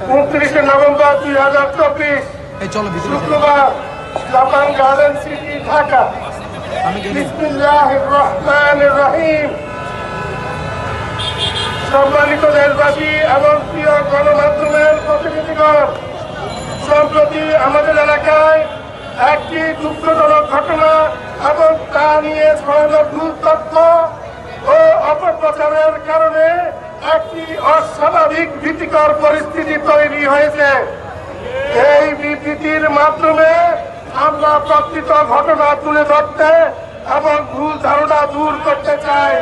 29 November 2024 শুক্রবার, Japan garden city, Dhaka. বিসমিল্লাহির রহমানির রহিম। সম্মানিত দেশবাসী এবং প্রিয় গণমাধ্যমের প্রতিনিধিগণ, সম্প্রতি আমাদের এলাকায় একটি দুঃখজনক ঘটনা এবং তা নিয়ে ছড়ানো ভুল তথ্য ও অপপ্রচারের কারণে একটি অস্বাভাবিক ভীতিকর পরিস্থিতি তৈরি হয়েছে। এই বিবৃতির মাধ্যমে আমরা প্রকৃত ঘটনা তুলে ধরতে এবং ভুল ধারণা দূর করতে চাই।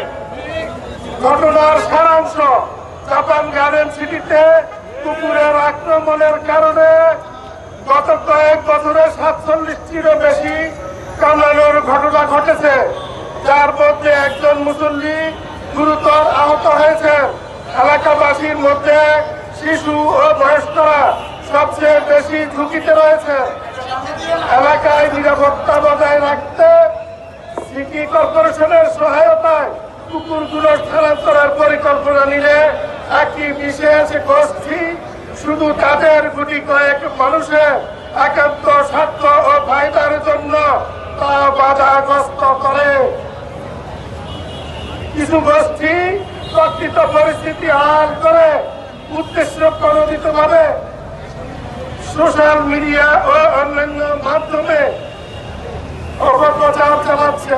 ঘটনার সারাংশ: জাপান গার্ডেন সিটিতে কুকুরের আক্রমণের কারণে গত কয়েক বছরে 47টিরও বেশি কামড়ানোর ঘটনা ঘটেছে, যার মধ্যে একজন মুসল্লি গুরুতর আহত হয়েছে। এলাকাবাসীর মধ্যে শিশু ও বয়স্করা সবচেয়ে বেশি ঝুঁকিতে রয়েছে। এলাকায় নিরাপত্তা বজায় রাখতে সিটি কর্পোরেশনের সহায়তায় কুকুরগুলো স্থানান্তরের পরিকল্পনা নিলে একটি বিশেষ গোষ্ঠী শুধু তাদের গুটি কয়েক মানুষের একান্ত স্বার্থ ও ফায়দার জন্য তা বাধাগ্রস্ত করে। কিছু গোষ্ঠী প্রকৃত পরিস্থিতি আড়াল করে উদ্দেশ্য প্রণোদিতভাবে সোশ্যাল মিডিয়া ও অন্যান্য মাধ্যমে অপপ্রচার চালাচ্ছে।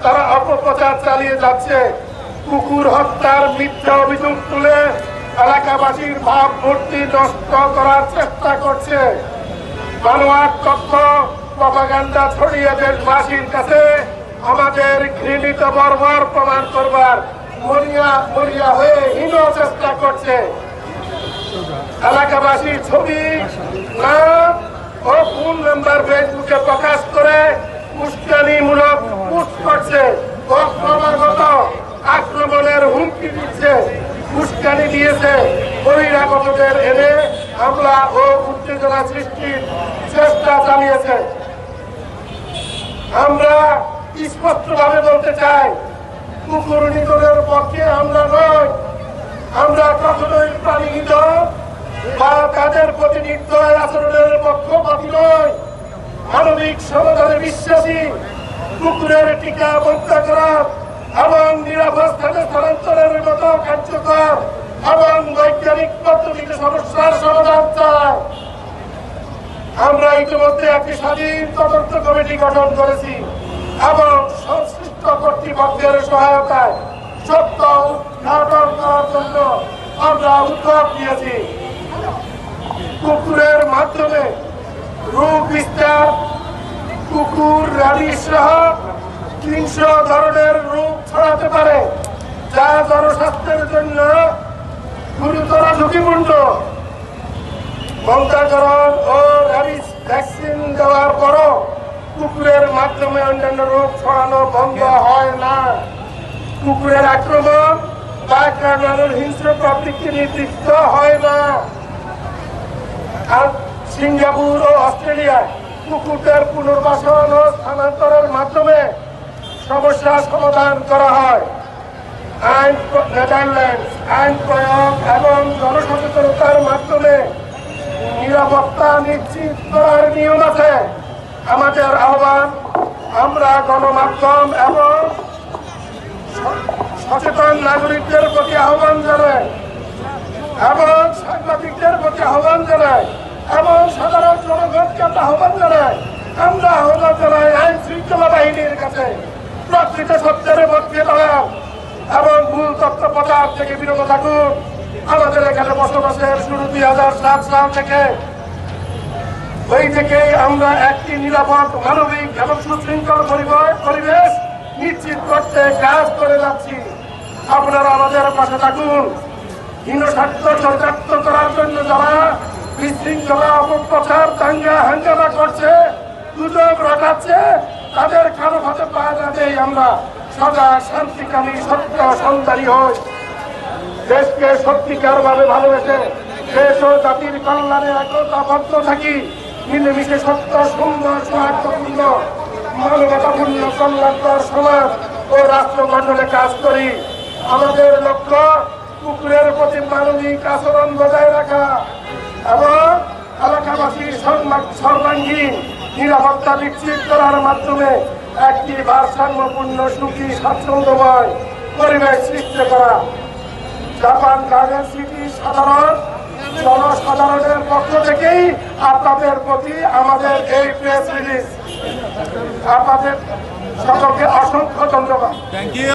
তারা অপপ্রচার চালিয়ে যাচ্ছে। কুকুর হত্যার মিথ্যা অভিযোগ তুলে এলাকাবাসীর ভাবমূর্তি নষ্ট করার চেষ্টা করছে। বানোয়াট তথ্য প্রপাগান্ডা ছড়িয়ে দেশবাসীর কাছে আমাদের ঘৃণিত বর্বর প্রমাণ করবার মরিয়া হয়ে হীন চেষ্টা করছে। এলাকাবাসীর ছবি, নাম ও ফোন নাম্বার ফেসবুকে প্রকাশ করে উস্কানিমূলক পোস্ট করছে ও ক্রমাগত আক্রমণের হুমকি দিচ্ছে, উস্কানি দিয়েছে। বহিরাগতদের এনে হামলা ও উত্তেজনা সৃষ্টির চেষ্টা চালিয়েছে। আমরা স্পষ্টভাবে বলতে চাই, কুকুর নিধনের পক্ষে আমরা নই। আমরা কখনোই প্রাণী নিধন বা তাদের প্রতি নির্দয় আচরণের পক্ষপাতী নই। মানবিক সমাধানে বিশ্বাসী। কুকুরের টিকা বন্ধ করা এবং নিরাপদ স্থানে স্থানান্তরের মতো কার্যকর এবং বৈজ্ঞানিক পদ্ধতিতে সমস্যার সমাধান চাই। আমরা ইতিমধ্যে একটি স্বাধীন তদন্ত কমিটি গঠন করেছি এবং সংশ্লিষ্ট কর্তৃপক্ষের সহায়তায় সত্য উদ্ঘাটন করার জন্য আমরা উদ্যোগ নিয়েছি। কুকুরের মাধ্যমে রোগ বিস্তার, কুকুর র্যাবিস সহ 300 ধরনের রোগ ছড়াতে পারে, যা জনস্বাস্থ্যের জন্য গুরুতর ঝুঁকিপূর্ণ। মন্ত্রকরণ ও র্যাবিস ভ্যাকসিন দেওয়ার পরও কুকুরের মাধ্যমে অন্যান্য রোগ ছড়ানো বন্ধ হয় না। কুকুরের আক্রমণ বা কামড়ানোর হিংস্র প্রবৃত্তি নির্দিষ্ট হয় না। আর সিঙ্গাপুর ও অস্ট্রেলিয়ায় কুকুরদের পুনর্বাসন ও স্থানান্তরের মাধ্যমে সমস্যার সমাধান করা হয়। নেদারল্যান্ডস আইন প্রয়োগ এবং জনসচেতনতার মাধ্যমে নিরাপত্তা নিশ্চিত করার নিয়ম আছে। আমাদের আহ্বান, আমরা গণমাধ্যম এবং সচেতন নাগরিকদের প্রতি আহ্বান জানাই এবং সাংবাদিকদের প্রতি আহ্বান জানাই এবং সাধারণ জনগণকে আহ্বান জানাই। আমরা আহ্বান জানাই আইন শৃঙ্খলা বাহিনীর কাছে প্রকৃত সত্যের পক্ষে দাঁড়ান এবং ভুল তথ্য প্রচার থেকে বিরত থাকুন। আমাদের এখানে বসবাসের শুরু 2007 সাল থেকে। ওই থেকেই আমরা একটি নিরাপদ, মানবিক এবং সুশৃঙ্খল পরিবেশ নিশ্চিত করতে কাজ করে যাচ্ছি। আপনারা আমাদের পাশে থাকুন। হীনস্বার্থ চরিতার্থ করার জন্য যারা বিশৃঙ্খলা, অপপ্রচার, দাঙ্গা হাঙ্গামা করছে, গুজব রটাচ্ছে, তাদের কারো হাতে পা না দেই আমরা সদা শান্তিকামী সত্য সন্ধানী হই। দেশকে সত্যিকার ভাবে ভালোবেসে দেশ ও জাতির কল্যাণে একতাবদ্ধ থাকি। মিলেমিশে সত্য, সুন্দর, সৌহার্দ্যপূর্ণ, মানবতাপূর্ণ কল্যাণকর সমাজ ও রাষ্ট্র গঠনে কাজ করি। আমাদের লক্ষ্য কুকুরের প্রতি মানবিক আচরণ বজায় রাখা এবং এলাকাবাসীর সর্বাঙ্গীন নিরাপত্তা নিশ্চিত করার মাধ্যমে একটি ভারসাম্যপূর্ণ সুখী স্বাচ্ছন্দ্যময় পরিবেশ সৃষ্টি করা। জাপান গার্ডেন সিটি জনসাধারণের পক্ষ থেকেই আপনাদের প্রতি আমাদের এই প্রেস রিলিজ। আপনাদের সকলকে অসংখ্য ধন্যবাদ।